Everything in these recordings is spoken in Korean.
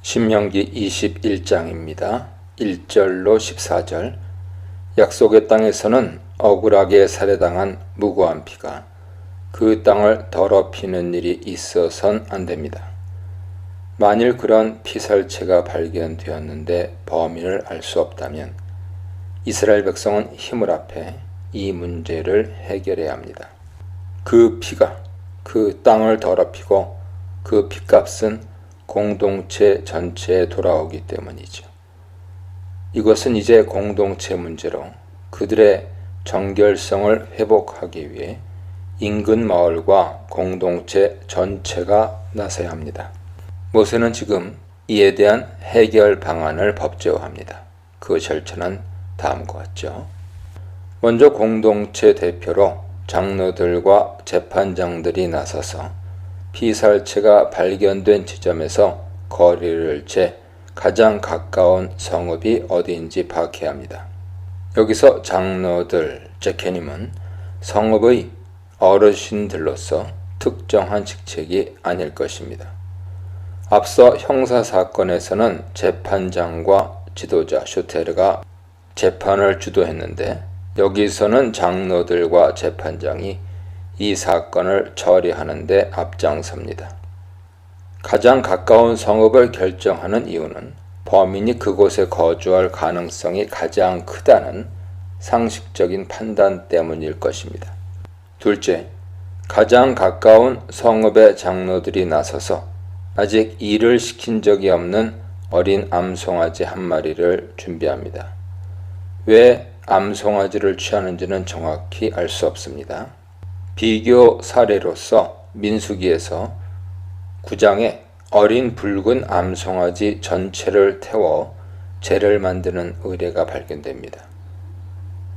신명기 21장입니다. 1절로 14절. 약속의 땅에서는 억울하게 살해당한 무고한 피가 그 땅을 더럽히는 일이 있어선 안 됩니다. 만일 그런 피살체가 발견되었는데 범인을 알 수 없다면 이스라엘 백성은 힘을 합해 이 문제를 해결해야 합니다. 그 피가 그 땅을 더럽히고 그 피값은 공동체 전체에 돌아오기 때문이죠. 이것은 이제 공동체 문제로 그들의 정결성을 회복하기 위해 인근 마을과 공동체 전체가 나서야 합니다. 모세는 지금 이에 대한 해결 방안을 법제화합니다. 그 절차는 다음과 같죠. 먼저 공동체 대표로 장로들과 재판장들이 나서서 피살체가 발견된 지점에서 거리를 재 가장 가까운 성읍이 어디인지 파악해야 합니다. 여기서 장로들, 제케님은 성읍의 어르신들로서 특정한 직책이 아닐 것입니다. 앞서 형사사건에서는 재판장과 지도자 슈테르가 재판을 주도했는데 여기서는 장로들과 재판장이 이 사건을 처리하는 데 앞장섭니다. 가장 가까운 성읍을 결정하는 이유는 범인이 그곳에 거주할 가능성이 가장 크다는 상식적인 판단 때문일 것입니다. 둘째, 가장 가까운 성읍의 장로들이 나서서 아직 일을 시킨 적이 없는 어린 암송아지 한 마리를 준비합니다. 왜 암송아지를 취하는지는 정확히 알 수 없습니다. 비교 사례로서 민수기에서 9장에 어린 붉은 암송아지 전체를 태워 제를 만드는 의례가 발견됩니다.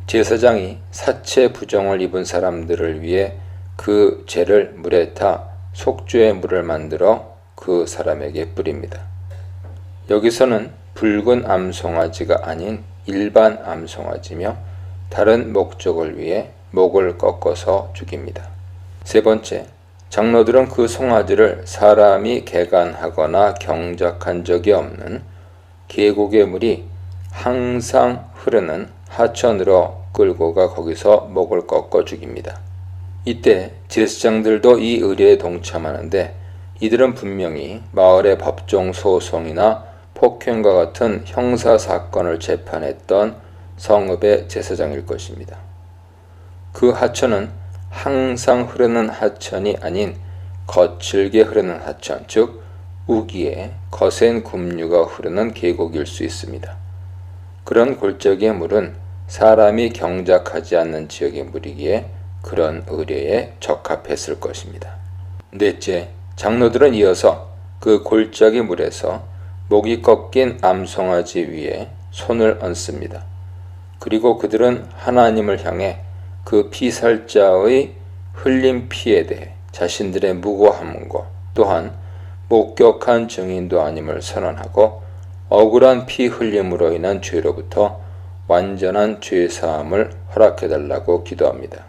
제사장이 사체 부정을 입은 사람들을 위해 그 제를 물에 타 속죄의 물을 만들어 그 사람에게 뿌립니다. 여기서는 붉은 암송아지가 아닌 일반 암송아지며 다른 목적을 위해 목을 꺾어서 죽입니다. 세 번째, 장로들은 그 송아지를 사람이 개간하거나 경작한 적이 없는 계곡의 물이 항상 흐르는 하천으로 끌고 가 거기서 목을 꺾어 죽입니다. 이때 제사장들도 이 의례에 동참하는데 이들은 분명히 마을의 법정 소송이나 폭행과 같은 형사사건을 재판했던 성읍의 제사장일 것입니다. 그 하천은 항상 흐르는 하천이 아닌 거칠게 흐르는 하천, 즉 우기에 거센 급류가 흐르는 계곡일 수 있습니다. 그런 골짜기의 물은 사람이 경작하지 않는 지역의 물이기에 그런 의례에 적합했을 것입니다. 넷째, 장로들은 이어서 그 골짜기 물에서 목이 꺾인 암송아지 위에 손을 얹습니다. 그리고 그들은 하나님을 향해 그 피살자의 흘린 피에 대해 자신들의 무고함과 또한 목격한 증인도 아님을 선언하고 억울한 피 흘림으로 인한 죄로부터 완전한 죄사함을 허락해달라고 기도합니다.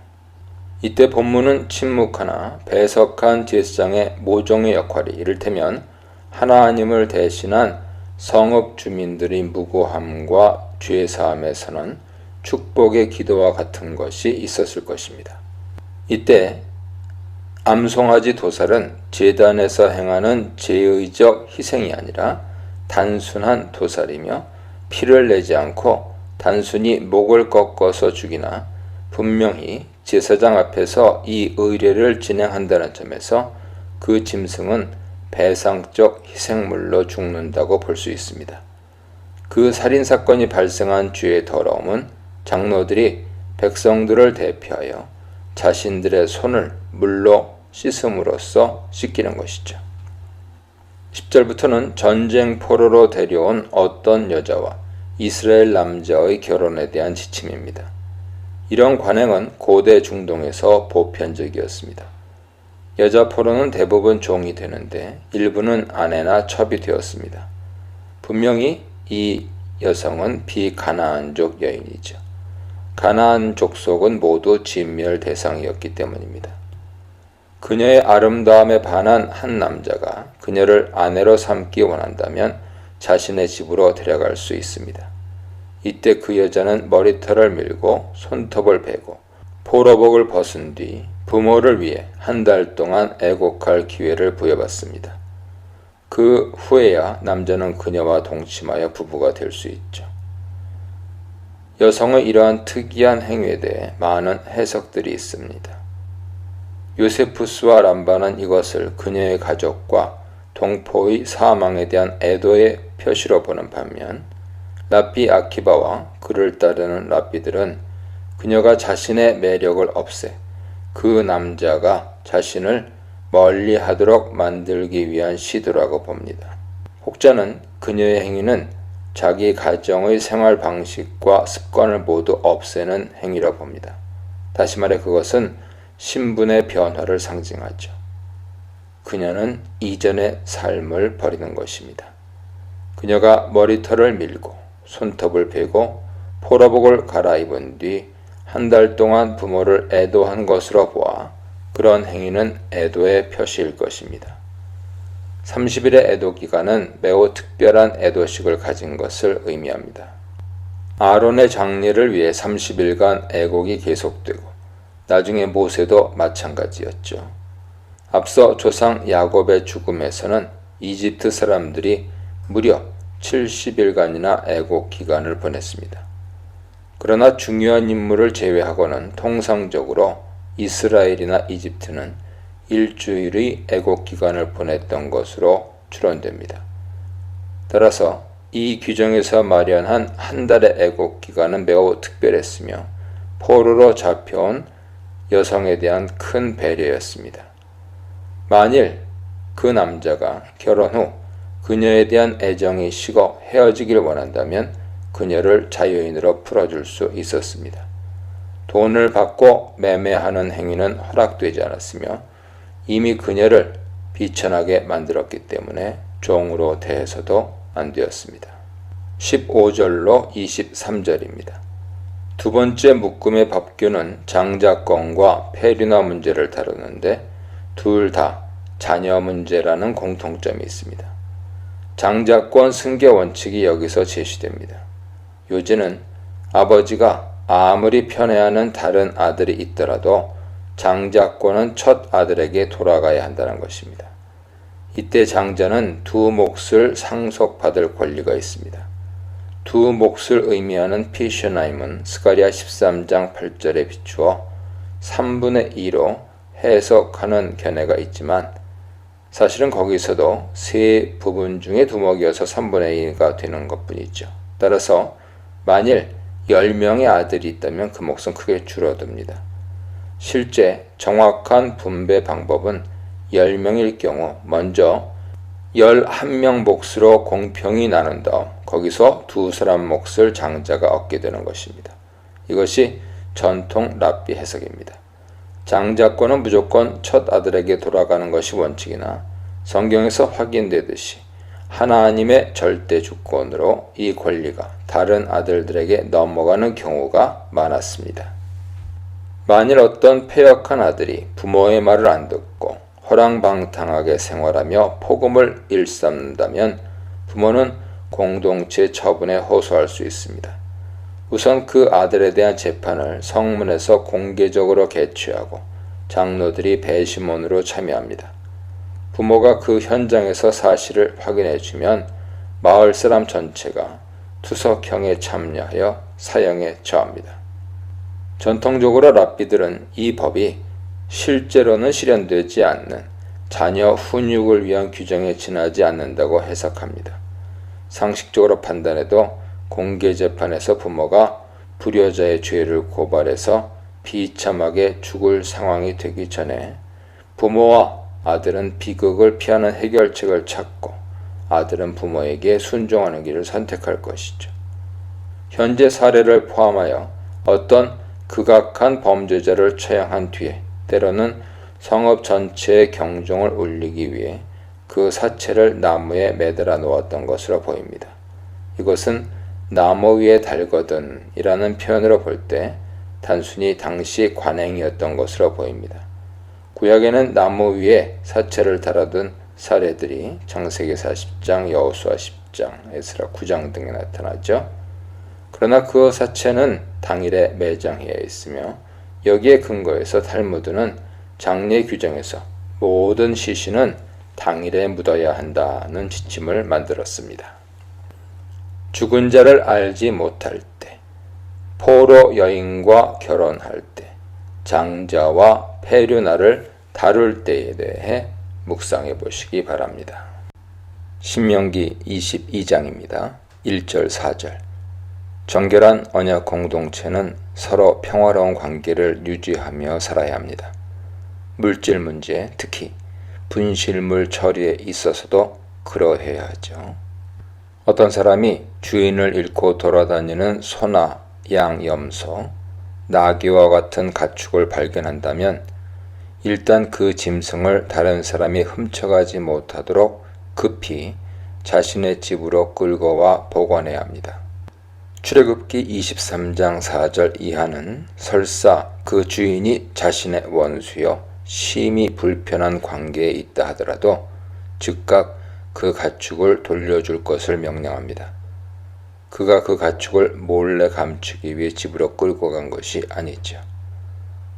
이때 본문은 침묵하나 배석한 제사장의 모종의 역할이 이를테면 하나님을 대신한 성읍 주민들의 무고함과 죄사함의 선언, 축복의 기도와 같은 것이 있었을 것입니다. 이때 암송아지 도살은 제단에서 행하는 제의적 희생이 아니라 단순한 도살이며 피를 내지 않고 단순히 목을 꺾어서 죽이나 분명히 제사장 앞에서 이 의례를 진행한다는 점에서 그 짐승은 배상적 희생물로 죽는다고 볼 수 있습니다. 그 살인사건이 발생한 죄의 더러움은 장로들이 백성들을 대표하여 자신들의 손을 물로 씻음으로써 씻기는 것이죠. 10절부터는 전쟁 포로로 데려온 어떤 여자와 이스라엘 남자의 결혼에 대한 지침입니다. 이런 관행은 고대 중동에서 보편적이었습니다. 여자 포로는 대부분 종이 되는데 일부는 아내나 첩이 되었습니다. 분명히 이 여성은 비가나안족 여인이죠. 가나안 족속은 모두 진멸 대상이었기 때문입니다. 그녀의 아름다움에 반한 한 남자가 그녀를 아내로 삼기 원한다면 자신의 집으로 데려갈 수 있습니다. 이때 그 여자는 머리털을 밀고 손톱을 베고 포로복을 벗은 뒤 부모를 위해 한 달 동안 애곡할 기회를 부여받습니다. 그 후에야 남자는 그녀와 동침하여 부부가 될 수 있죠. 여성의 이러한 특이한 행위에 대해 많은 해석들이 있습니다. 요세푸스와 람바는 이것을 그녀의 가족과 동포의 사망에 대한 애도의 표시로 보는 반면 랍비 아키바와 그를 따르는 랍비들은 그녀가 자신의 매력을 없애 그 남자가 자신을 멀리하도록 만들기 위한 시도라고 봅니다. 혹자는 그녀의 행위는 자기 가정의 생활 방식과 습관을 모두 없애는 행위라 봅니다. 다시 말해 그것은 신분의 변화를 상징하죠. 그녀는 이전의 삶을 버리는 것입니다. 그녀가 머리털을 밀고 손톱을 베고 포로복을 갈아입은 뒤 한 달 동안 부모를 애도한 것으로 보아 그런 행위는 애도의 표시일 것입니다. 30일의 애도 기간은 매우 특별한 애도식을 가진 것을 의미합니다. 아론의 장례를 위해 30일간 애곡이 계속되고 나중에 모세도 마찬가지였죠. 앞서 조상 야곱의 죽음에서는 이집트 사람들이 무려 70일간이나 애곡 기간을 보냈습니다. 그러나 중요한 인물을 제외하고는 통상적으로 이스라엘이나 이집트는 일주일의 애곡 기간을 보냈던 것으로 추론됩니다. 따라서 이 규정에서 마련한 한 달의 애곡 기간은 매우 특별했으며 포로로 잡혀온 여성에 대한 큰 배려였습니다. 만일 그 남자가 결혼 후 그녀에 대한 애정이 식어 헤어지길 원한다면 그녀를 자유인으로 풀어줄 수 있었습니다. 돈을 받고 매매하는 행위는 허락되지 않았으며 이미 그녀를 비천하게 만들었기 때문에 종으로 대해서도 안 되었습니다. 15절로 23절입니다. 두 번째 묶음의 법규는 장자권과 폐륜화 문제를 다루는데 둘 다 자녀 문제라는 공통점이 있습니다. 장자권 승계 원칙이 여기서 제시됩니다. 요지는 아버지가 아무리 편애하는 다른 아들이 있더라도 장자권은 첫 아들에게 돌아가야 한다는 것입니다. 이때 장자는 두 몫을 상속받을 권리가 있습니다. 두 몫을 의미하는 피셔나임은 스가랴 13장 8절에 비추어 3분의 2로 해석하는 견해가 있지만 사실은 거기서도 세 부분 중에 두목이어서 3분의 2가 되는 것뿐이죠. 따라서 만일 10명의 아들이 있다면 그 몫은 크게 줄어듭니다. 실제 정확한 분배 방법은 10명일 경우 먼저 11명 몫으로 공평히 나눈 다음 거기서 두 사람 몫을 장자가 얻게 되는 것입니다. 이것이 전통 랍비 해석입니다. 장자권은 무조건 첫 아들에게 돌아가는 것이 원칙이나 성경에서 확인되듯이 하나님의 절대 주권으로 이 권리가 다른 아들들에게 넘어가는 경우가 많았습니다. 만일 어떤 패역한 아들이 부모의 말을 안 듣고 허랑방탕하게 생활하며 폭음을 일삼는다면 부모는 공동체 처분에 호소할 수 있습니다. 우선 그 아들에 대한 재판을 성문에서 공개적으로 개최하고 장로들이 배심원으로 참여합니다. 부모가 그 현장에서 사실을 확인해주면 마을 사람 전체가 투석형에 참여하여 사형에 처합니다. 전통적으로 랍비들은 이 법이 실제로는 실현되지 않는 자녀 훈육을 위한 규정에 지나지 않는다고 해석합니다. 상식적으로 판단해도 공개재판에서 부모가 불효자의 죄를 고발해서 비참하게 죽을 상황이 되기 전에 부모와 아들은 비극을 피하는 해결책을 찾고 아들은 부모에게 순종하는 길을 선택할 것이죠. 현재 사례를 포함하여 어떤 극악한 범죄자를 처형한 뒤에 때로는 성읍 전체의 경종을 울리기 위해 그 사체를 나무에 매달아 놓았던 것으로 보입니다. 이것은 나무 위에 달거든 이라는 표현으로 볼 때 단순히 당시 관행이었던 것으로 보입니다. 구약에는 나무 위에 사체를 달아둔 사례들이 창세기 40장, 여호수아 8장, 에스라 9장 등에 나타나죠. 그러나 그 사체는 당일에 매장해 있으며 여기에 근거해서 탈무드는 장례 규정에서 모든 시신은 당일에 묻어야 한다는 지침을 만들었습니다. 죽은 자를 알지 못할 때, 포로 여인과 결혼할 때, 장자와 폐류나를 다룰 때에 대해 묵상해 보시기 바랍니다. 신명기 22장입니다. 1절 4절. 정결한 언약 공동체는 서로 평화로운 관계를 유지하며 살아야 합니다. 물질 문제, 특히 분실물 처리에 있어서도 그러해야 하죠. 어떤 사람이 주인을 잃고 돌아다니는 소나 양, 염소, 나귀와 같은 가축을 발견한다면 일단 그 짐승을 다른 사람이 훔쳐가지 못하도록 급히 자신의 집으로 끌고 와 보관해야 합니다. 출애굽기 23장 4절 이하는 설사 그 주인이 자신의 원수여 심히 불편한 관계에 있다 하더라도 즉각 그 가축을 돌려줄 것을 명령합니다. 그가 그 가축을 몰래 감추기 위해 집으로 끌고 간 것이 아니죠.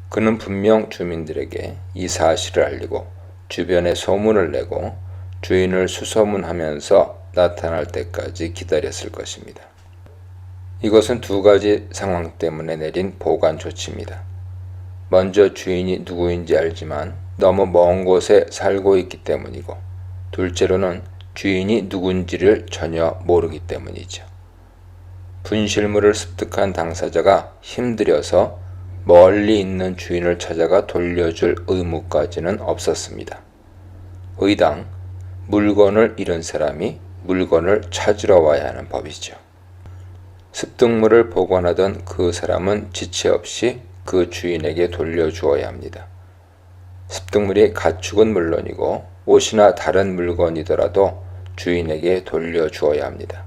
그는 분명 주민들에게 이 사실을 알리고 주변에 소문을 내고 주인을 수소문하면서 나타날 때까지 기다렸을 것입니다. 이것은 두 가지 상황 때문에 내린 보관 조치입니다. 먼저 주인이 누구인지 알지만 너무 먼 곳에 살고 있기 때문이고, 둘째로는 주인이 누군지를 전혀 모르기 때문이죠. 분실물을 습득한 당사자가 힘들여서 멀리 있는 주인을 찾아가 돌려줄 의무까지는 없었습니다. 의당 물건을 잃은 사람이 물건을 찾으러 와야 하는 법이죠. 습득물을 보관하던 그 사람은 지체 없이 그 주인에게 돌려주어야 합니다. 습득물이 가축은 물론이고 옷이나 다른 물건이더라도 주인에게 돌려주어야 합니다.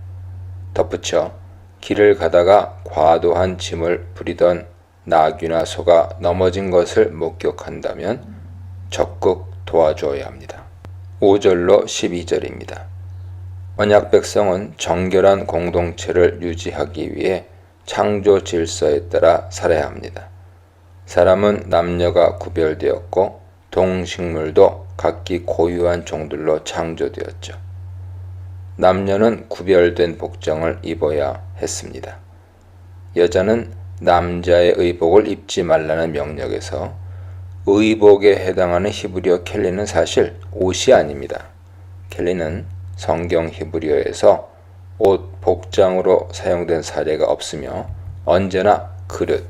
덧붙여 길을 가다가 과도한 짐을 부리던 나귀나 소가 넘어진 것을 목격한다면 적극 도와줘야 합니다. 5절로 12절입니다. 언약 백성은 정결한 공동체를 유지하기 위해 창조 질서에 따라 살아야 합니다. 사람은 남녀가 구별되었고 동식물도 각기 고유한 종들로 창조되었죠. 남녀는 구별된 복장을 입어야 했습니다. 여자는 남자의 의복을 입지 말라는 명령에서 의복에 해당하는 히브리어 켈리는 사실 옷이 아닙니다. 켈리는 성경 히브리어에서 옷, 복장으로 사용된 사례가 없으며 언제나 그릇,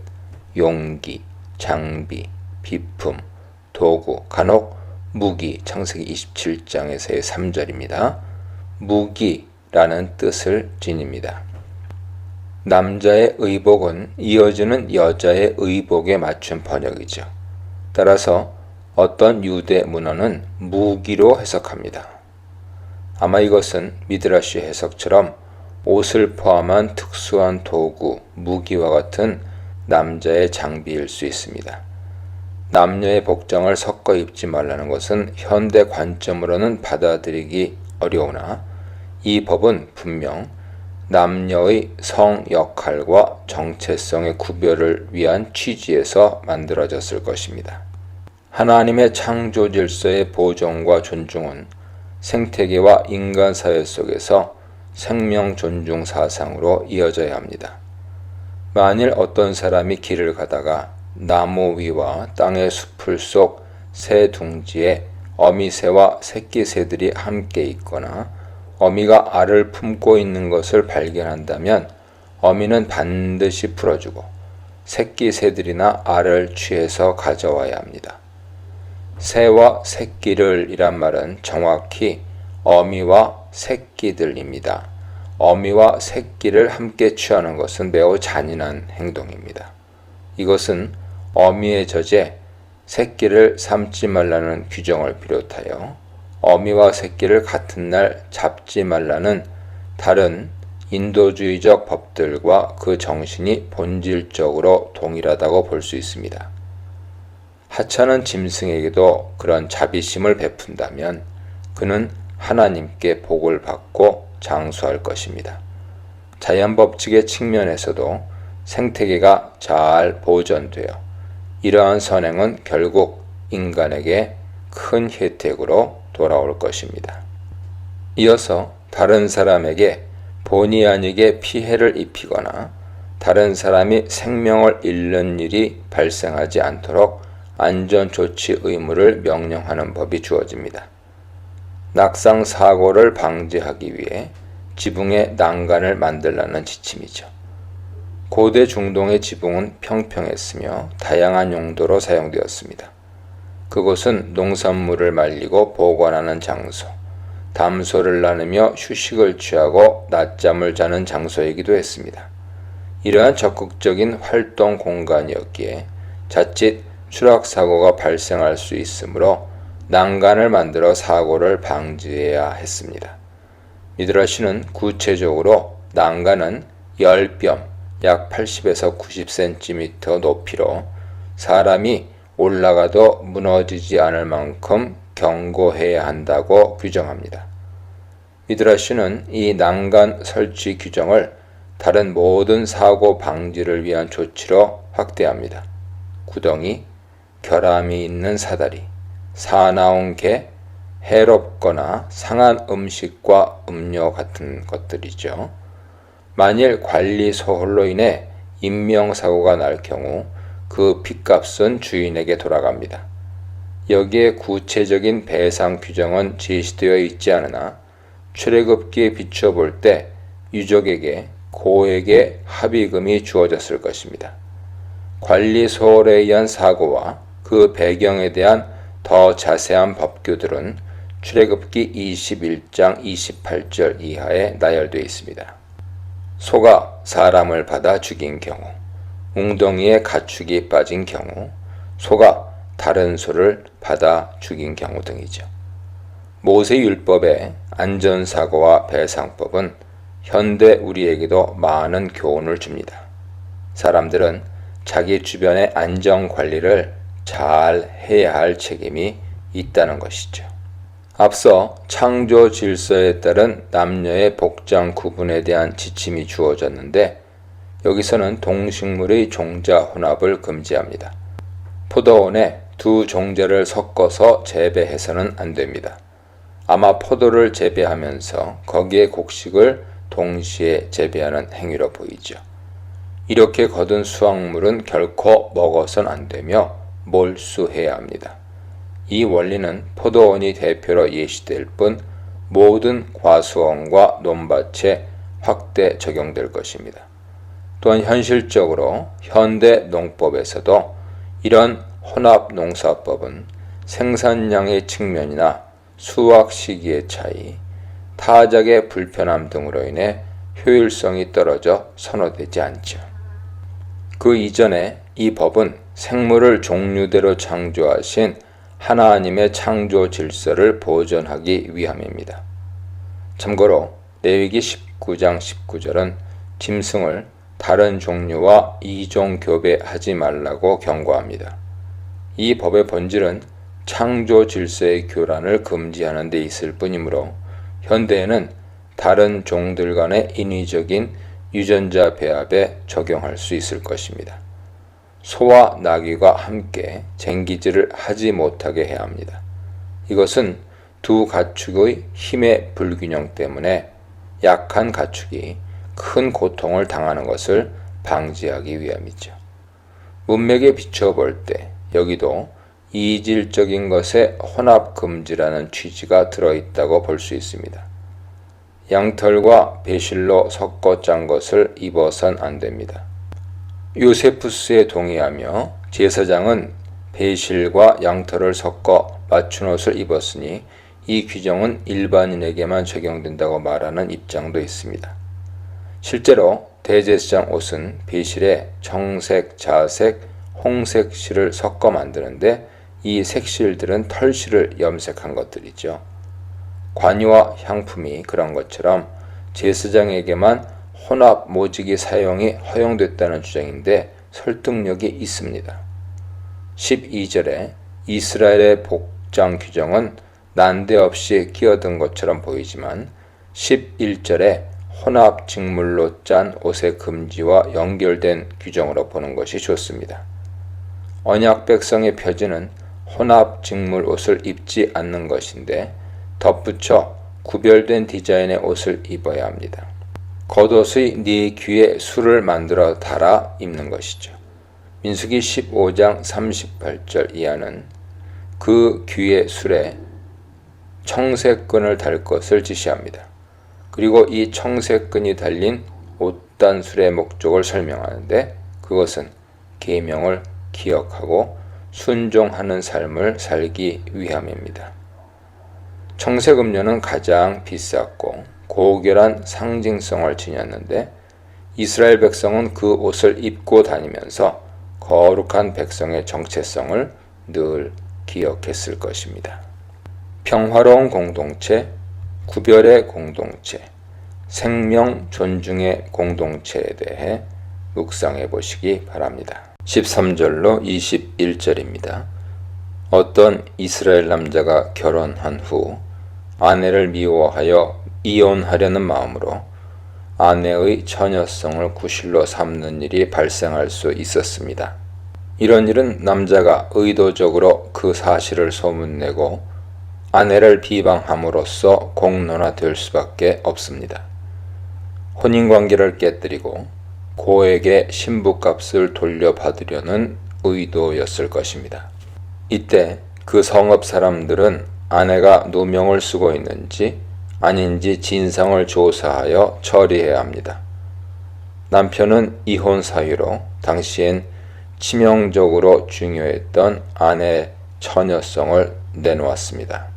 용기, 장비, 비품, 도구, 간혹 무기, 창세기 27장에서의 3절입니다. 무기라는 뜻을 지닙니다. 남자의 의복은 이어지는 여자의 의복에 맞춘 번역이죠. 따라서 어떤 유대 문헌은 무기로 해석합니다. 아마 이것은 미드라시 해석처럼 옷을 포함한 특수한 도구, 무기와 같은 남자의 장비일 수 있습니다. 남녀의 복장을 섞어 입지 말라는 것은 현대 관점으로는 받아들이기 어려우나 이 법은 분명 남녀의 성 역할과 정체성의 구별을 위한 취지에서 만들어졌을 것입니다. 하나님의 창조 질서의 보존과 존중은 생태계와 인간 사회 속에서 생명 존중 사상으로 이어져야 합니다. 만일 어떤 사람이 길을 가다가 나무 위와 땅의 숲을 속 새 둥지에 어미새와 새끼새들이 함께 있거나 어미가 알을 품고 있는 것을 발견한다면 어미는 반드시 풀어주고 새끼새들이나 알을 취해서 가져와야 합니다. 새와 새끼를 이란 말은 정확히 어미와 새끼들입니다. 어미와 새끼를 함께 취하는 것은 매우 잔인한 행동입니다. 이것은 어미의 젖에 새끼를 삶지 말라는 규정을 비롯하여 어미와 새끼를 같은 날 잡지 말라는 다른 인도주의적 법들과 그 정신이 본질적으로 동일하다고 볼 수 있습니다. 하찮은 짐승에게도 그런 자비심을 베푼다면 그는 하나님께 복을 받고 장수할 것입니다. 자연 법칙의 측면에서도 생태계가 잘 보존되어 이러한 선행은 결국 인간에게 큰 혜택으로 돌아올 것입니다. 이어서 다른 사람에게 본의 아니게 피해를 입히거나 다른 사람이 생명을 잃는 일이 발생하지 않도록 안전조치 의무를 명령하는 법이 주어집니다. 낙상 사고를 방지하기 위해 지붕에 난간을 만들라는 지침이죠. 고대 중동의 지붕은 평평했으며 다양한 용도로 사용되었습니다. 그곳은 농산물을 말리고 보관하는 장소, 담소를 나누며 휴식을 취하고 낮잠을 자는 장소이기도 했습니다. 이러한 적극적인 활동 공간이었기에 자칫 추락사고가 발생할 수 있으므로 난간을 만들어 사고를 방지해야 했습니다. 미드라시는 구체적으로 난간은 10뼘, 약 80에서 90cm 높이로 사람이 올라가도 무너지지 않을 만큼 견고해야 한다고 규정합니다. 미드라시는 이 난간 설치 규정을 다른 모든 사고 방지를 위한 조치로 확대합니다. 구덩이, 결함이 있는 사다리, 사나운 개, 해롭거나 상한 음식과 음료 같은 것들이죠. 만일 관리 소홀로 인해 인명사고가 날 경우 그 핏값은 주인에게 돌아갑니다. 여기에 구체적인 배상 규정은 제시되어 있지 않으나 출애굽기에 비춰볼 때 유족에게 고액의 합의금이 주어졌을 것입니다. 관리 소홀에 의한 사고와 그 배경에 대한 더 자세한 법규들은 출애굽기 21장 28절 이하에 나열되어 있습니다. 소가 사람을 받아 죽인 경우, 웅덩이에 가축이 빠진 경우, 소가 다른 소를 받아 죽인 경우 등이죠. 모세율법의 안전사고와 배상법은 현대 우리에게도 많은 교훈을 줍니다. 사람들은 자기 주변의 안전관리를 잘 해야 할 책임이 있다는 것이죠. 앞서 창조 질서에 따른 남녀의 복장 구분에 대한 지침이 주어졌는데 여기서는 동식물의 종자 혼합을 금지합니다. 포도원에 두 종자를 섞어서 재배해서는 안 됩니다. 아마 포도를 재배하면서 거기에 곡식을 동시에 재배하는 행위로 보이죠. 이렇게 거둔 수확물은 결코 먹어서는 안 되며 몰수해야 합니다. 이 원리는 포도원이 대표로 예시될 뿐 모든 과수원과 논밭에 확대 적용될 것입니다. 또한 현실적으로 현대 농법에서도 이런 혼합 농사법은 생산량의 측면이나 수확 시기의 차이, 타작의 불편함 등으로 인해 효율성이 떨어져 선호되지 않죠. 그 이전에 이 법은 생물을 종류대로 창조하신 하나님의 창조 질서를 보존하기 위함입니다. 참고로 레위기 19장 19절은 짐승을 다른 종류와 이종 교배하지 말라고 경고합니다. 이 법의 본질은 창조 질서의 교란을 금지하는 데 있을 뿐이므로 현대에는 다른 종들 간의 인위적인 유전자 배합에 적용할 수 있을 것입니다. 소와 나귀가 함께 쟁기질을 하지 못하게 해야 합니다. 이것은 두 가축의 힘의 불균형 때문에 약한 가축이 큰 고통을 당하는 것을 방지하기 위함이죠. 문맥에 비춰볼 때 여기도 이질적인 것에 혼합 금지라는 취지가 들어있다고 볼 수 있습니다. 양털과 배실로 섞어 짠 것을 입어선 안 됩니다. 요세푸스에 동의하며 제사장은 배실과 양털을 섞어 맞춘 옷을 입었으니 이 규정은 일반인에게만 적용된다고 말하는 입장도 있습니다. 실제로 대제사장 옷은 배실에 청색, 자색, 홍색 실을 섞어 만드는데 이 색실들은 털실을 염색한 것들이죠. 관유와 향품이 그런 것처럼 제사장에게만 혼합 모직의 사용이 허용됐다는 주장인데 설득력이 있습니다. 12절에 이스라엘의 복장 규정은 난데없이 끼어든 것처럼 보이지만 11절에 혼합 직물로 짠 옷의 금지와 연결된 규정으로 보는 것이 좋습니다. 언약 백성의 표지는 혼합 직물 옷을 입지 않는 것인데 덧붙여 구별된 디자인의 옷을 입어야 합니다. 겉옷의 네 귀에 술을 만들어 달아 입는 것이죠. 민수기 15장 38절 이하는 그 귀의 술에 청색 끈을 달 것을 지시합니다. 그리고 이 청색 끈이 달린 옷단술의 목적을 설명하는데 그것은 계명을 기억하고 순종하는 삶을 살기 위함입니다. 청색 음료는 가장 비쌌고 고결한 상징성을 지녔는데 이스라엘 백성은 그 옷을 입고 다니면서 거룩한 백성의 정체성을 늘 기억했을 것입니다. 평화로운 공동체, 구별의 공동체, 생명 존중의 공동체에 대해 묵상해 보시기 바랍니다. 13절로 21절입니다. 어떤 이스라엘 남자가 결혼한 후 아내를 미워하여 이혼하려는 마음으로 아내의 처녀성을 구실로 삼는 일이 발생할 수 있었습니다. 이런 일은 남자가 의도적으로 그 사실을 소문내고 아내를 비방함으로써 공론화될 수밖에 없습니다. 혼인관계를 깨뜨리고 고에게 신부값을 돌려받으려는 의도였을 것입니다. 이때 그 성읍 사람들은 아내가 누명을 쓰고 있는지 아닌지 진상을 조사하여 처리해야 합니다. 남편은 이혼 사유로 당시엔 치명적으로 중요했던 아내의 처녀성을 내놓았습니다.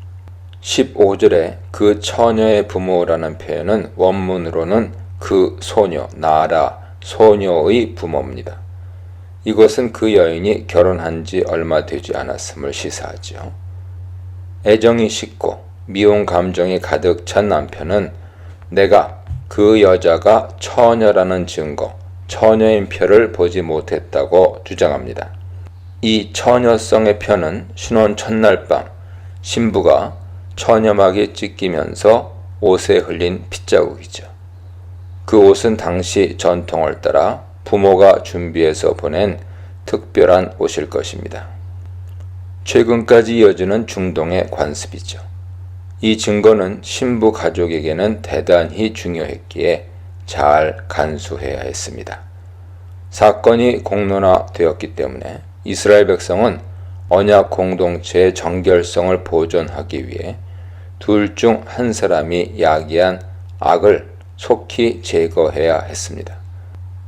15절에 그 처녀의 부모라는 표현은 원문으로는 그 소녀, 나라, 소녀의 부모입니다. 이것은 그 여인이 결혼한 지 얼마 되지 않았음을 시사하죠. 애정이 식고 미운 감정이 가득 찬 남편은 내가 그 여자가 처녀라는 증거, 처녀인 표를 보지 못했다고 주장합니다. 이 처녀성의 표는 신혼 첫날 밤 신부가 처녀막이 찢기면서 옷에 흘린 핏자국이죠. 그 옷은 당시 전통을 따라 부모가 준비해서 보낸 특별한 옷일 것입니다. 최근까지 이어지는 중동의 관습이죠. 이 증거는 신부 가족에게는 대단히 중요했기에 잘 간수해야 했습니다. 사건이 공론화되었기 때문에 이스라엘 백성은 언약 공동체의 정결성을 보존하기 위해 둘 중 한 사람이 야기한 악을 속히 제거해야 했습니다.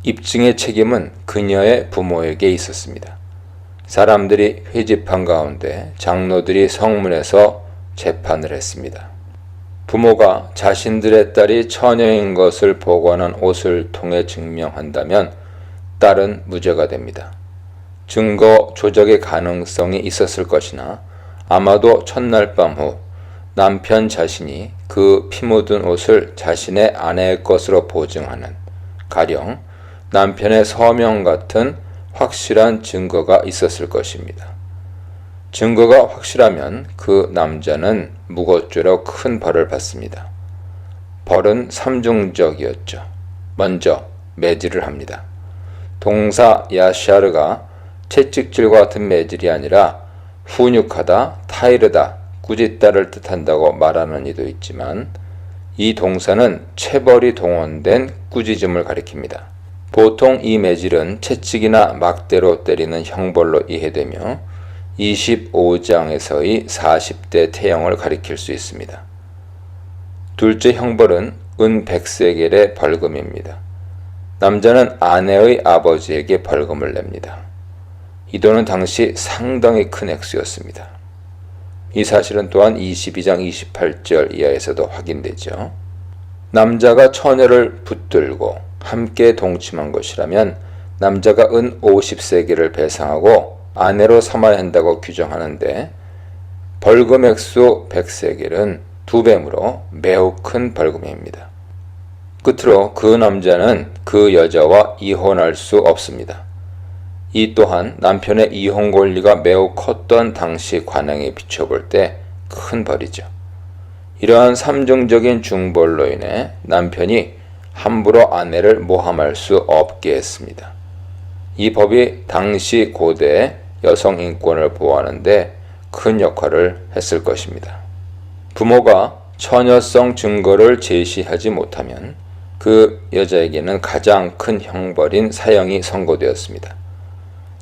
입증의 책임은 그녀의 부모에게 있었습니다. 사람들이 회집한 가운데 장로들이 성문에서 재판을 했습니다. 부모가 자신들의 딸이 처녀인 것을 보관한 옷을 통해 증명한다면 딸은 무죄가 됩니다. 증거 조작의 가능성이 있었을 것이나 아마도 첫날 밤 후 남편 자신이 그 피 묻은 옷을 자신의 아내의 것으로 보증하는 가령 남편의 서명 같은 확실한 증거가 있었을 것입니다. 증거가 확실하면 그 남자는 무고죄로 큰 벌을 받습니다. 벌은 삼중적이었죠. 먼저 매질을 합니다. 동사 야샤르가 채찍질과 같은 매질이 아니라 훈육하다, 타이르다, 꾸짖다를 뜻한다고 말하는 이도 있지만 이 동사는 체벌이 동원된 꾸짖음을 가리킵니다. 보통 이 매질은 채찍이나 막대로 때리는 형벌로 이해되며 25장에서의 40대 태형을 가리킬 수 있습니다. 둘째 형벌은 은 100세겔의 벌금입니다. 남자는 아내의 아버지에게 벌금을 냅니다. 이 돈은 당시 상당히 큰 액수였습니다. 이 사실은 또한 22장 28절 이하에서도 확인되죠. 남자가 처녀를 붙들고 함께 동침한 것이라면 남자가 은 50세겔을 배상하고 아내로 삼아야 한다고 규정하는데 벌금 액수 100세겔은 2배므로 매우 큰 벌금입니다. 끝으로 그 남자는 그 여자와 이혼할 수 없습니다. 이 또한 남편의 이혼 권리가 매우 컸던 당시 관행에 비춰볼 때 큰 벌이죠. 이러한 삼중적인 중벌로 인해 남편이 함부로 아내를 모함할 수 없게 했습니다. 이 법이 당시 고대 여성 인권을 보호하는 데 큰 역할을 했을 것입니다. 부모가 처녀성 증거를 제시하지 못하면 그 여자에게는 가장 큰 형벌인 사형이 선고되었습니다.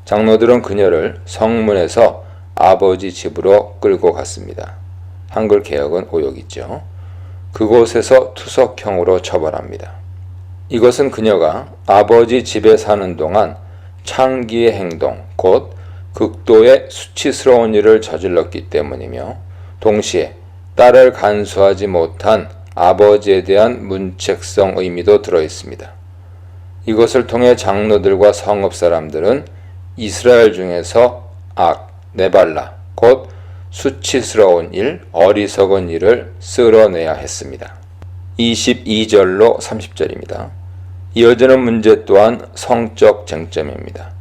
장로들은 그녀를 성문에서 아버지 집으로 끌고 갔습니다. 한글 개역은 오역이죠. 그곳에서 투석형으로 처벌합니다. 이것은 그녀가 아버지 집에 사는 동안 창기의 행동, 곧 극도의 수치스러운 일을 저질렀기 때문이며 동시에 딸을 간수하지 못한 아버지에 대한 문책성 의미도 들어있습니다. 이것을 통해 장로들과 성읍 사람들은 이스라엘 중에서 네발라, 곧 수치스러운 일, 어리석은 일을 쓸어내야 했습니다. 22절로 30절입니다. 이어지는 문제 또한 성적 쟁점입니다.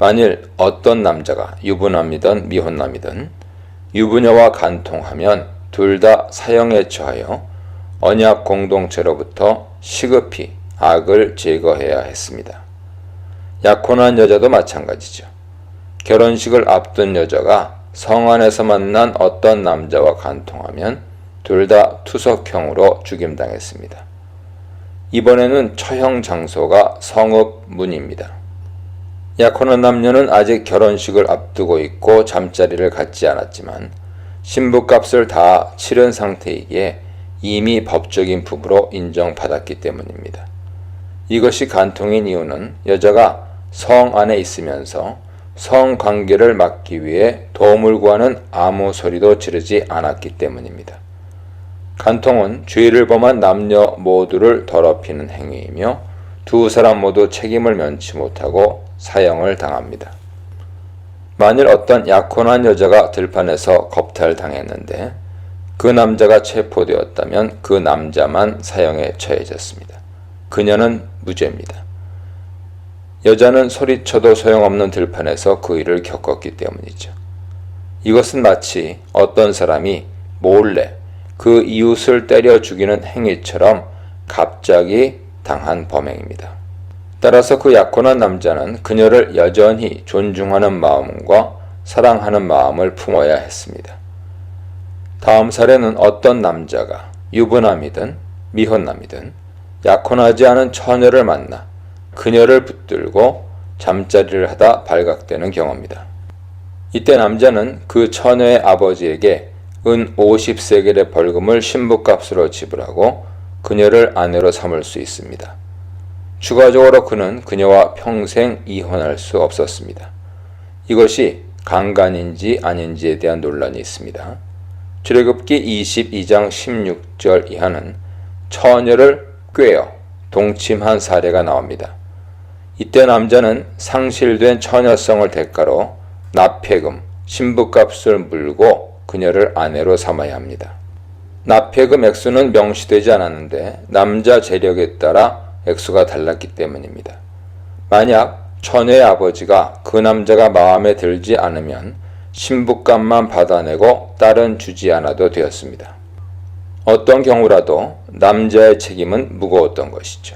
만일 어떤 남자가 유부남이든 미혼남이든 유부녀와 간통하면 둘 다 사형에 처하여 언약 공동체로부터 시급히 악을 제거해야 했습니다. 약혼한 여자도 마찬가지죠. 결혼식을 앞둔 여자가 성 안에서 만난 어떤 남자와 간통하면 둘 다 투석형으로 죽임당했습니다. 이번에는 처형 장소가 성읍 문입니다. 약혼한 남녀는 아직 결혼식을 앞두고 있고 잠자리를 갖지 않았지만 신부값을 다 치른 상태이기에 이미 법적인 부부로 인정받았기 때문입니다. 이것이 간통인 이유는 여자가 성 안에 있으면서 성관계를 막기 위해 도움을 구하는 아무 소리도 지르지 않았기 때문입니다. 간통은 죄를 범한 남녀 모두를 더럽히는 행위이며 두 사람 모두 책임을 면치 못하고 사형을 당합니다. 만일 어떤 약혼한 여자가 들판에서 겁탈당했는데 그 남자가 체포되었다면 그 남자만 사형에 처해졌습니다. 그녀는 무죄입니다. 여자는 소리쳐도 소용없는 들판에서 그 일을 겪었기 때문이죠. 이것은 마치 어떤 사람이 몰래 그 이웃을 때려 죽이는 행위처럼 갑자기 당한 범행입니다. 따라서 그 약혼한 남자는 그녀를 여전히 존중하는 마음과 사랑하는 마음을 품어야 했습니다. 다음 사례는 어떤 남자가 유부남이든 미혼남이든 약혼하지 않은 처녀를 만나 그녀를 붙들고 잠자리를 하다 발각되는 경우입니다. 이때 남자는 그 처녀의 아버지에게 은 50세겔의 벌금을 신부값으로 지불하고 그녀를 아내로 삼을 수 있습니다. 추가적으로 그는 그녀와 평생 이혼할 수 없었습니다. 이것이 강간인지 아닌지에 대한 논란이 있습니다. 출애굽기 22장 16절 이하는 처녀를 꿰어 동침한 사례가 나옵니다. 이때 남자는 상실된 처녀성을 대가로 납폐금, 신부값을 물고 그녀를 아내로 삼아야 합니다. 납폐금 액수는 명시되지 않았는데 남자 재력에 따라 액수가 달랐기 때문입니다. 만약 처녀의 아버지가 그 남자가 마음에 들지 않으면 신부값만 받아내고 딸은 주지 않아도 되었습니다. 어떤 경우라도 남자의 책임은 무거웠던 것이죠.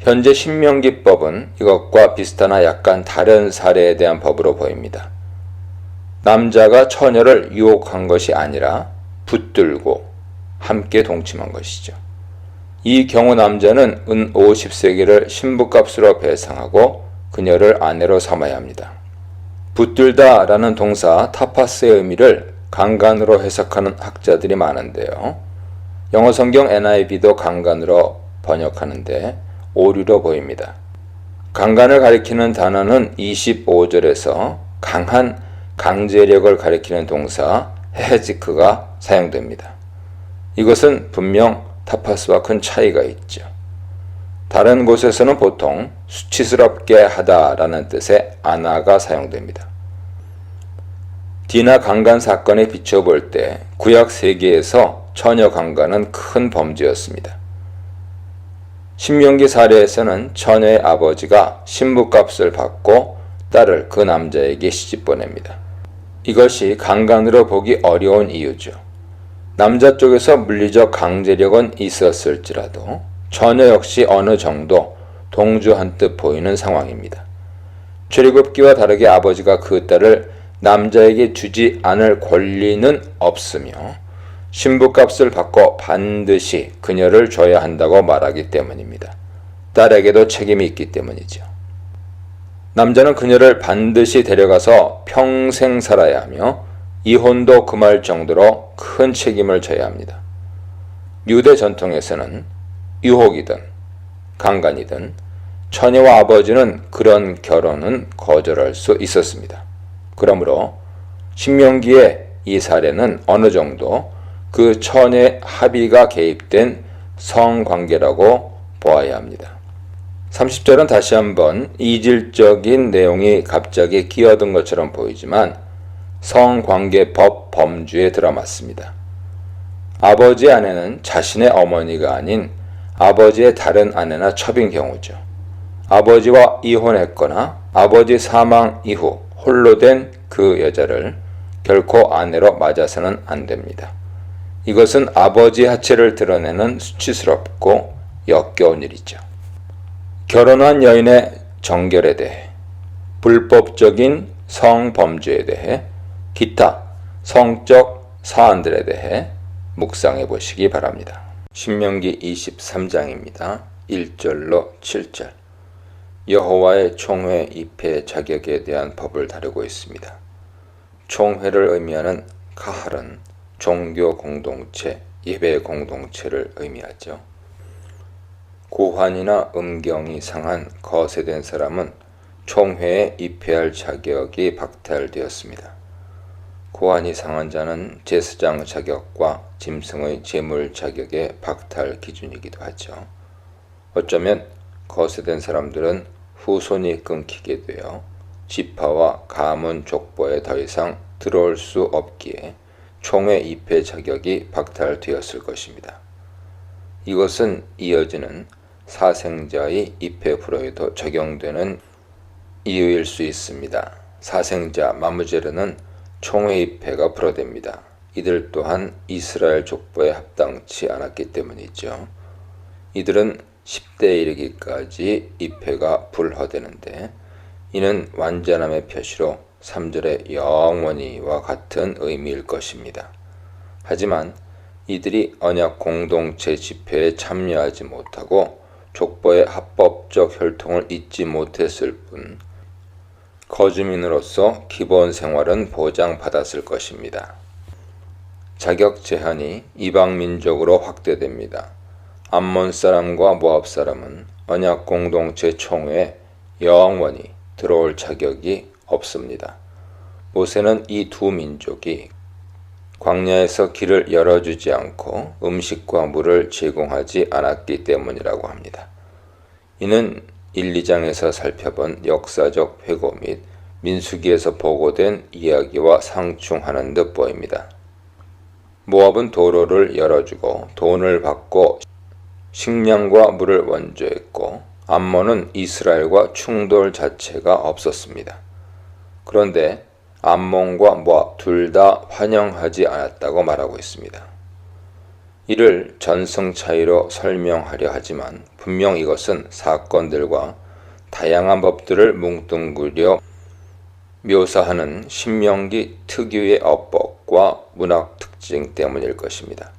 현재 신명기법은 이것과 비슷하나 약간 다른 사례에 대한 법으로 보입니다. 남자가 처녀를 유혹한 것이 아니라 붙들고 함께 동침한 것이죠. 이 경우 남자는 은 50세겔을 신부값으로 배상하고 그녀를 아내로 삼아야 합니다. 붙들다 라는 동사 타파스의 의미를 강간으로 해석하는 학자들이 많은데요. 영어 성경 NIV도 강간으로 번역하는데 오류로 보입니다. 강간을 가리키는 단어는 25절에서 강한 강제력을 가리키는 동사 헤헤지크가 사용됩니다. 이것은 분명 타파스와 큰 차이가 있죠. 다른 곳에서는 보통 수치스럽게 하다라는 뜻의 아나가 사용됩니다. 디나 강간 사건에 비춰볼 때 구약 세계에서 처녀 강간은 큰 범죄였습니다. 신명기 사례에서는 처녀의 아버지가 신부값을 받고 딸을 그 남자에게 시집 보냅니다. 이것이 강간으로 보기 어려운 이유죠. 남자 쪽에서 물리적 강제력은 있었을지라도 처녀 역시 어느 정도 동조한 듯 보이는 상황입니다. 출애굽기와 다르게 아버지가 그 딸을 남자에게 주지 않을 권리는 없으며 신부값을 받고 반드시 그녀를 줘야 한다고 말하기 때문입니다. 딸에게도 책임이 있기 때문이죠. 남자는 그녀를 반드시 데려가서 평생 살아야 하며 이혼도 금할 정도로 큰 책임을 져야 합니다. 유대 전통에서는 유혹이든 강간이든 처녀와 아버지는 그런 결혼은 거절할 수 있었습니다. 그러므로 신명기의 이 사례는 어느 정도 그 처녀의 합의가 개입된 성관계라고 보아야 합니다. 30절은 다시 한번 이질적인 내용이 갑자기 끼어든 것처럼 보이지만 성관계법 범주에 들어맞습니다. 아버지의 아내는 자신의 어머니가 아닌 아버지의 다른 아내나 첩인 경우죠. 아버지와 이혼했거나 아버지 사망 이후 홀로 된 그 여자를 결코 아내로 맞아서는 안 됩니다. 이것은 아버지의 하체를 드러내는 수치스럽고 역겨운 일이죠. 결혼한 여인의 정결에 대해, 불법적인 성범죄에 대해, 기타 성적 사안들에 대해 묵상해 보시기 바랍니다. 신명기 23장입니다. 1절로 7절. 여호와의 총회 입회 자격에 대한 법을 다루고 있습니다. 총회를 의미하는 카할은 종교 공동체, 예배 공동체를 의미하죠. 고환이나 음경이 상한 거세된 사람은 총회에 입회할 자격이 박탈되었습니다. 고환이 상한 자는 제사장 자격과 짐승의 제물 자격의 박탈 기준이기도 하죠. 어쩌면 거세된 사람들은 후손이 끊기게 되어 지파와 가문 족보에 더 이상 들어올 수 없기에 총회 입회 자격이 박탈되었을 것입니다. 이것은 이어지는 사생자의 입회 불허에도 적용되는 이유일 수 있습니다. 사생자 마무제르는 총회 입회가 불허됩니다. 이들 또한 이스라엘 족보에 합당치 않았기 때문이죠. 이들은 10대에 이르기까지 입회가 불허되는데 이는 완전함의 표시로 3절의 영원히와 같은 의미일 것입니다. 하지만 이들이 언약 공동체 집회에 참여하지 못하고 족보의 합법적 혈통을 잇지 못했을 뿐 거주민으로서 기본 생활은 보장받았을 것입니다. 자격 제한이 이방 민족으로 확대됩니다. 암몬 사람과 모압 사람은 언약 공동체 총회에 영원히 들어올 자격이 없습니다. 모세는 이 두 민족이 광야에서 길을 열어주지 않고 음식과 물을 제공하지 않았기 때문이라고 합니다. 이는 1, 2장에서 살펴본 역사적 회고 및 민수기에서 보고된 이야기와 상충하는 듯 보입니다. 모압은 도로를 열어주고 돈을 받고 식량과 물을 원조했고 암몬은 이스라엘과 충돌 자체가 없었습니다. 그런데 암몬과 모압 둘 다 환영하지 않았다고 말하고 있습니다. 이를 전승 차이로 설명하려 하지만 분명 이것은 사건들과 다양한 법들을 뭉뚱그려 묘사하는 신명기 특유의 어법과 문학 특징 때문일 것입니다.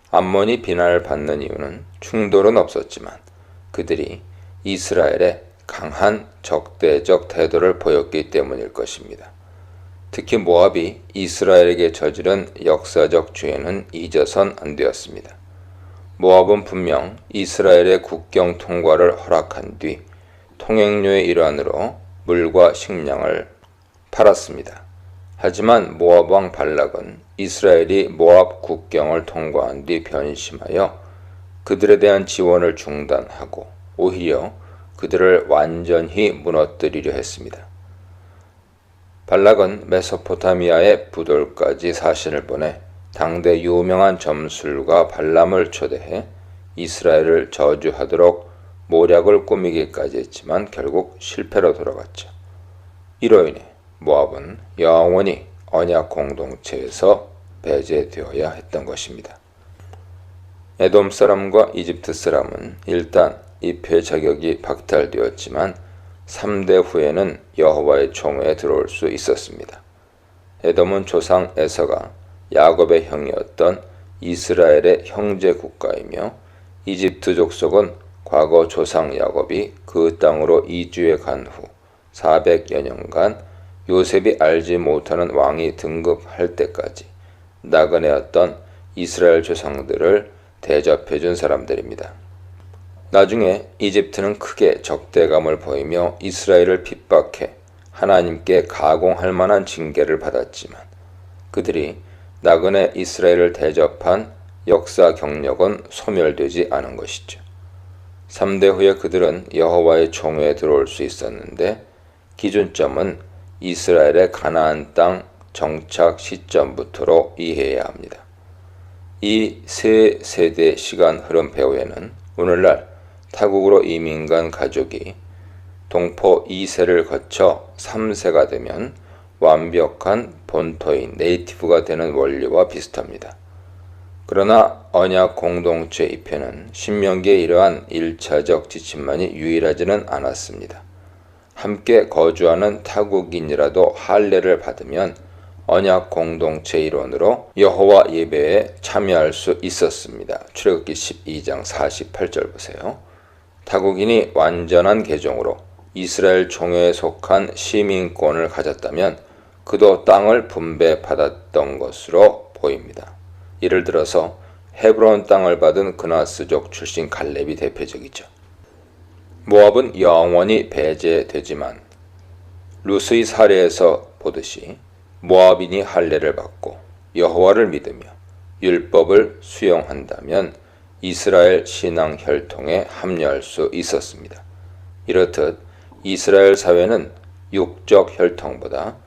암몬이 비난을 받는 이유는 충돌은 없었지만 그들이 이스라엘에 강한 적대적 태도를 보였기 때문일 것입니다. 특히 모압이 이스라엘에게 저지른 역사적 죄는 잊어선 안 되었습니다. 모압은 분명 이스라엘의 국경 통과를 허락한 뒤 통행료의 일환으로 물과 식량을 팔았습니다. 하지만 모압 왕 발락은 이스라엘이 모압 국경을 통과한 뒤 변심하여 그들에 대한 지원을 중단하고 오히려 그들을 완전히 무너뜨리려 했습니다. 발락은 메소포타미아의 부돌까지 사신을 보내 당대 유명한 점술가 발람을 초대해 이스라엘을 저주하도록 모략을 꾸미기까지 했지만 결국 실패로 돌아갔죠. 이로 인해 모압은 영원히 언약 공동체에서 배제되어야 했던 것입니다. 에돔 사람과 이집트 사람은 일단 입회 자격이 박탈되었지만 3대 후에는 여호와의 총회에 들어올 수 있었습니다. 에돔은 조상 에서가 야곱의 형이었던 이스라엘의 형제 국가이며 이집트 족속은 과거 조상 야곱이 그 땅으로 이주해 간 후 400여 년간 요셉이 알지 못하는 왕이 등극할 때까지 나그네였던 이스라엘 조상들을 대접해준 사람들입니다. 나중에 이집트는 크게 적대감을 보이며 이스라엘을 핍박해 하나님께 가공할 만한 징계를 받았지만 그들이 나그네 이스라엘을 대접한 역사 경력은 소멸되지 않은 것이죠. 3대 후에 그들은 여호와의 총회에 들어올 수 있었는데 기준점은 이스라엘의 가나안 땅 정착 시점부터로 이해해야 합니다. 이 세 세대 시간 흐름 배후에는 오늘날 타국으로 이민 간 가족이 동포 2세를 거쳐 3세가 되면 완벽한 본토인 네이티브가 되는 원리와 비슷합니다. 그러나 언약 공동체 입회는 신명기의 이러한 1차적 지침만이 유일하지는 않았습니다. 함께 거주하는 타국인이라도 할례를 받으면 언약 공동체 일원으로 여호와 예배에 참여할 수 있었습니다. 출애굽기 12장 48절 보세요. 타국인이 완전한 계종으로 이스라엘 총회에 속한 시민권을 가졌다면 그도 땅을 분배받았던 것으로 보입니다. 예를 들어서 헤브론 땅을 받은 그나스족 출신 갈렙이 대표적이죠. 모압은 영원히 배제되지만 룻의 사례에서 보듯이 모압인이 할례를 받고 여호와를 믿으며 율법을 수용한다면 이스라엘 신앙 혈통에 합류할 수 있었습니다. 이렇듯 이스라엘 사회는 육적 혈통보다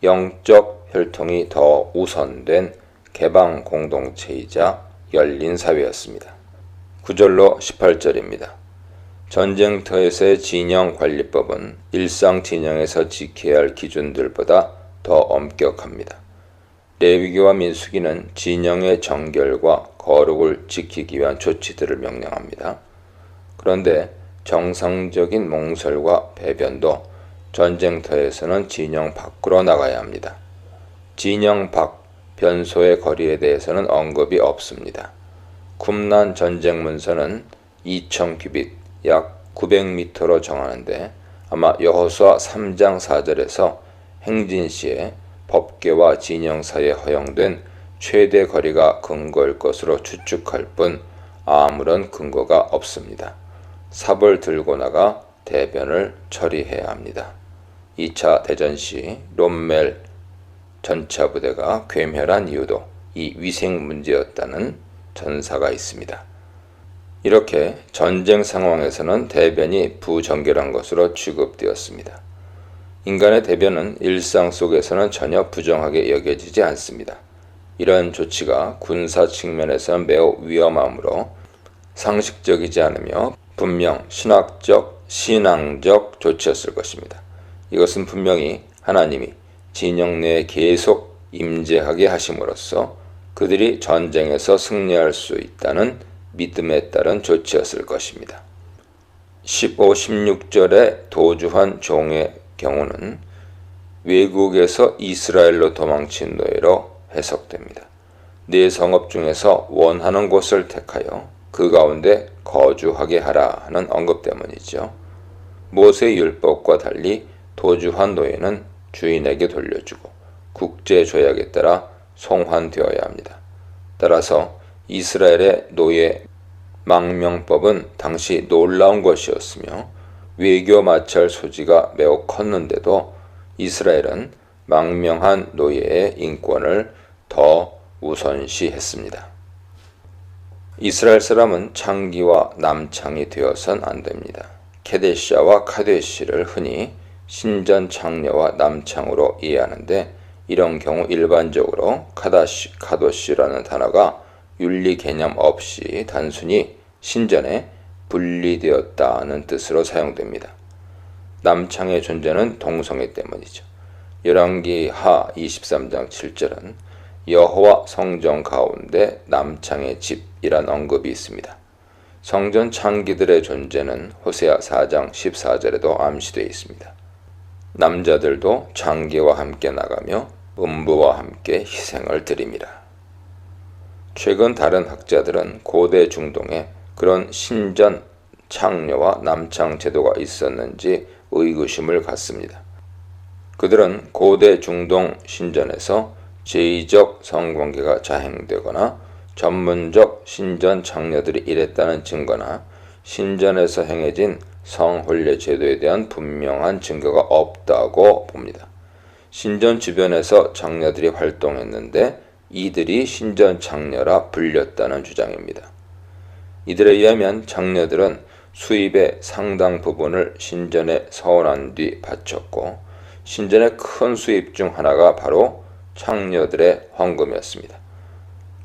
영적 혈통이 더 우선된 개방 공동체이자 열린 사회였습니다. 9절로 18절입니다. 전쟁터에서의 진영관리법은 일상 진영에서 지켜야 할 기준들보다 더 엄격합니다. 레위기와 민수기는 진영의 정결과 거룩을 지키기 위한 조치들을 명령합니다. 그런데 정상적인 몽설과 배변도 전쟁터에서는 진영 밖으로 나가야 합니다. 진영 밖 변소의 거리에 대해서는 언급이 없습니다. 쿰란 전쟁 문서는 2000규빗 약 900m로 정하는데 아마 여호수아 3장 4절에서 행진 시에 법궤와 진영 사이에 허용된 최대 거리가 근거일 것으로 추측할 뿐 아무런 근거가 없습니다. 삽을 들고 나가 대변을 처리해야 합니다. 2차 대전 시 롬멜 전차 부대가 괴멸한 이유도 이 위생 문제였다는 전사가 있습니다. 이렇게 전쟁 상황에서는 대변이 부정결한 것으로 취급되었습니다. 인간의 대변은 일상 속에서는 전혀 부정하게 여겨지지 않습니다. 이런 조치가 군사 측면에서는 매우 위험하므로 상식적이지 않으며 분명 신앙적 조치였을 것입니다. 이것은 분명히 하나님이 진영 내에 계속 임재하게 하심으로써 그들이 전쟁에서 승리할 수 있다는 믿음에 따른 조치였을 것입니다. 15, 16절의 도주한 종의 경우는 외국에서 이스라엘로 도망친 노예로 해석됩니다. 네 성읍 중에서 원하는 곳을 택하여 그 가운데 거주하게 하라 하는 언급 때문이죠. 모세의 율법과 달리 도주한 노예는 주인에게 돌려주고 국제조약에 따라 송환되어야 합니다. 따라서 이스라엘의 노예 망명법은 당시 놀라운 것이었으며 외교 마찰 소지가 매우 컸는데도 이스라엘은 망명한 노예의 인권을 더 우선시했습니다. 이스라엘 사람은 창기와 남창이 되어선 안 됩니다. 케데시아와 카데시를 흔히 신전 창녀와 남창으로 이해하는데 이런 경우 일반적으로 카도시라는 단어가 윤리 개념 없이 단순히 신전에 분리되었다는 뜻으로 사용됩니다. 남창의 존재는 동성애 때문이죠. 열왕기 하 23장 7절은 여호와 성전 가운데 남창의 집이란 언급이 있습니다. 성전 창기들의 존재는 호세아 4장 14절에도 암시되어 있습니다. 남자들도 창기와 함께 나가며 음부와 함께 희생을 드립니다. 최근 다른 학자들은 고대 중동에 그런 신전 창녀와 남창 제도가 있었는지 의구심을 갖습니다. 그들은 고대 중동 신전에서 제의적 성관계가 자행되거나 전문적 신전 창녀들이 일했다는 증거나 신전에서 행해진 성혼례 제도에 대한 분명한 증거가 없다고 봅니다. 신전 주변에서 장녀들이 활동했는데 이들이 신전 장녀라 불렸다는 주장입니다. 이들에 의하면 장녀들은 수입의 상당 부분을 신전에 서원한 뒤 바쳤고 신전의 큰 수입 중 하나가 바로 창녀들의 헌금이었습니다.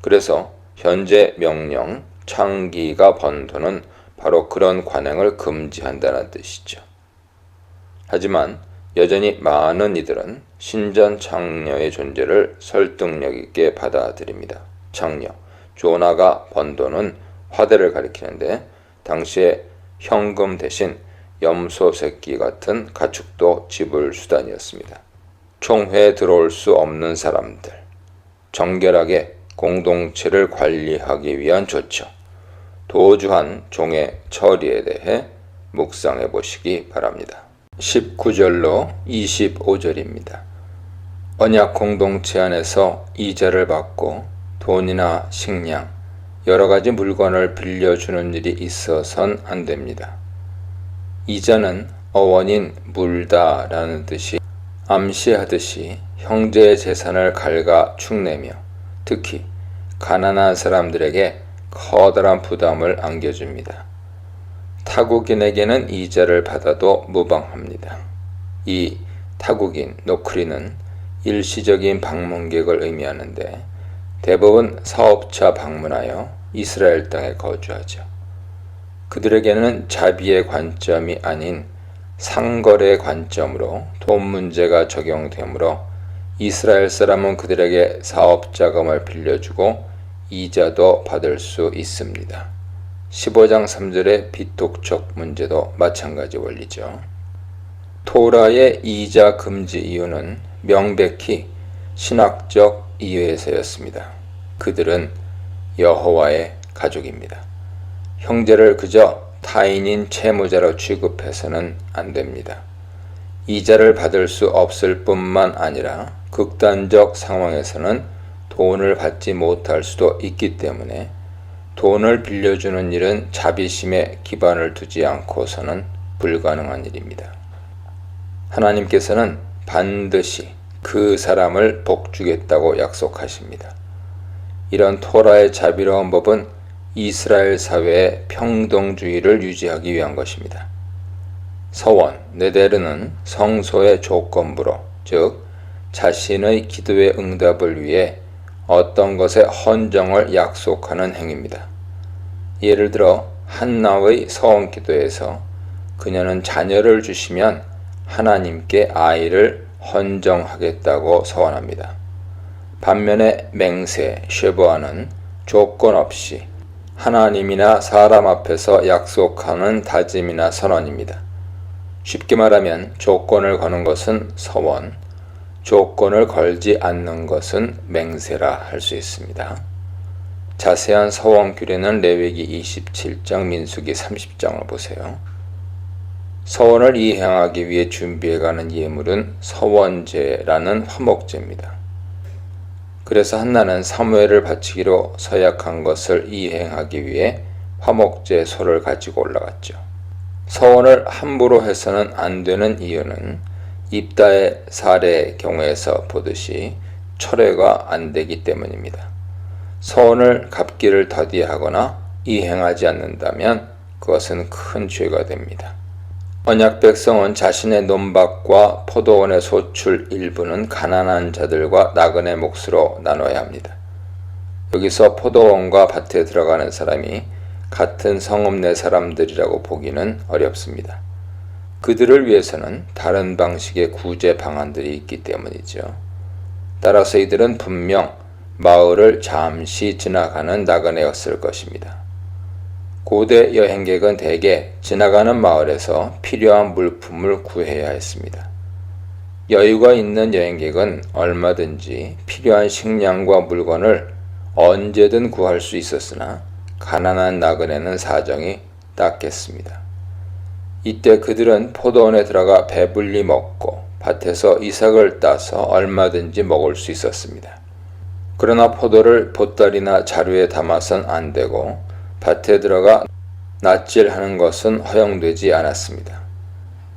그래서 현재 명령 창기가 번 돈은 바로 그런 관행을 금지한다는 뜻이죠. 하지만 여전히 많은 이들은 신전 창녀의 존재를 설득력 있게 받아들입니다. 창녀, 조나가 번 돈은 화대를 가리키는데 당시에 현금 대신 염소 새끼 같은 가축도 지불 수단이었습니다. 총회에 들어올 수 없는 사람들, 정결하게 공동체를 관리하기 위한 조처, 도주한 종의 처리에 대해 묵상해 보시기 바랍니다. 19절로 25절입니다. 언약 공동체 안에서 이자를 받고 돈이나 식량, 여러 가지 물건을 빌려주는 일이 있어선 안 됩니다. 이자는 어원인 물다라는 뜻이 암시하듯이 형제의 재산을 갉아 축내며 특히 가난한 사람들에게 커다란 부담을 안겨줍니다. 타국인에게는 이자를 받아도 무방합니다. 이 타국인, 노크리는 일시적인 방문객을 의미하는데 대부분 사업차 방문하여 이스라엘 땅에 거주하죠. 그들에게는 자비의 관점이 아닌 상거래의 관점으로 돈 문제가 적용되므로 이스라엘 사람은 그들에게 사업 자금을 빌려주고 이자도 받을 수 있습니다. 15장 3절의 빚독촉 문제도 마찬가지 원리죠. 토라의 이자 금지 이유는 명백히 신학적 이유에서였습니다. 그들은 여호와의 가족입니다. 형제를 그저 타인인 채무자로 취급해서는 안 됩니다. 이자를 받을 수 없을 뿐만 아니라 극단적 상황에서는 돈을 받지 못할 수도 있기 때문에 돈을 빌려주는 일은 자비심에 기반을 두지 않고서는 불가능한 일입니다. 하나님께서는 반드시 그 사람을 복주겠다고 약속하십니다. 이런 토라의 자비로운 법은 이스라엘 사회의 평등주의를 유지하기 위한 것입니다. 서원, 네데르는 성소의 조건부로, 즉 자신의 기도의 응답을 위해 어떤 것의 헌정을 약속하는 행위입니다. 예를 들어 한나의 서원 기도에서 그녀는 자녀를 주시면 하나님께 아이를 헌정하겠다고 서원합니다. 반면에 맹세, 쉐보아는 조건 없이 하나님이나 사람 앞에서 약속하는 다짐이나 선언입니다. 쉽게 말하면 조건을 거는 것은 서원, 조건을 걸지 않는 것은 맹세라 할 수 있습니다. 자세한 서원 규례는 레위기 27장, 민수기 30장을 보세요. 서원을 이행하기 위해 준비해가는 예물은 서원제라는 화목제입니다. 그래서 한나는 사무엘을 바치기로 서약한 것을 이행하기 위해 화목제 소를 가지고 올라갔죠. 서원을 함부로 해서는 안 되는 이유는 입다의 사례의 경우에서 보듯이 철회가 안 되기 때문입니다. 서원을 갚기를 더디하거나 이행하지 않는다면 그것은 큰 죄가 됩니다. 언약 백성은 자신의 논밭과 포도원의 소출 일부는 가난한 자들과 나그네 몫으로 나눠야 합니다. 여기서 포도원과 밭에 들어가는 사람이 같은 성읍 내 사람들이라고 보기는 어렵습니다. 그들을 위해서는 다른 방식의 구제 방안들이 있기 때문이죠. 따라서 이들은 분명 마을을 잠시 지나가는 나그네였을 것입니다. 고대 여행객은 대개 지나가는 마을에서 필요한 물품을 구해야 했습니다. 여유가 있는 여행객은 얼마든지 필요한 식량과 물건을 언제든 구할 수 있었으나 가난한 나그네는 사정이 딱했습니다. 이때 그들은 포도원에 들어가 배불리 먹고 밭에서 이삭을 따서 얼마든지 먹을 수 있었습니다. 그러나 포도를 보따리나 자루에 담아선 안 되고 밭에 들어가 낫질하는 것은 허용되지 않았습니다.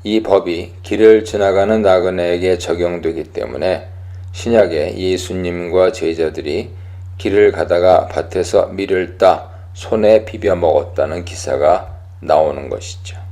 이 법이 길을 지나가는 나그네에게 적용되기 때문에 신약에 예수님과 제자들이 길을 가다가 밭에서 밀을 따 손에 비벼 먹었다는 기사가 나오는 것이죠.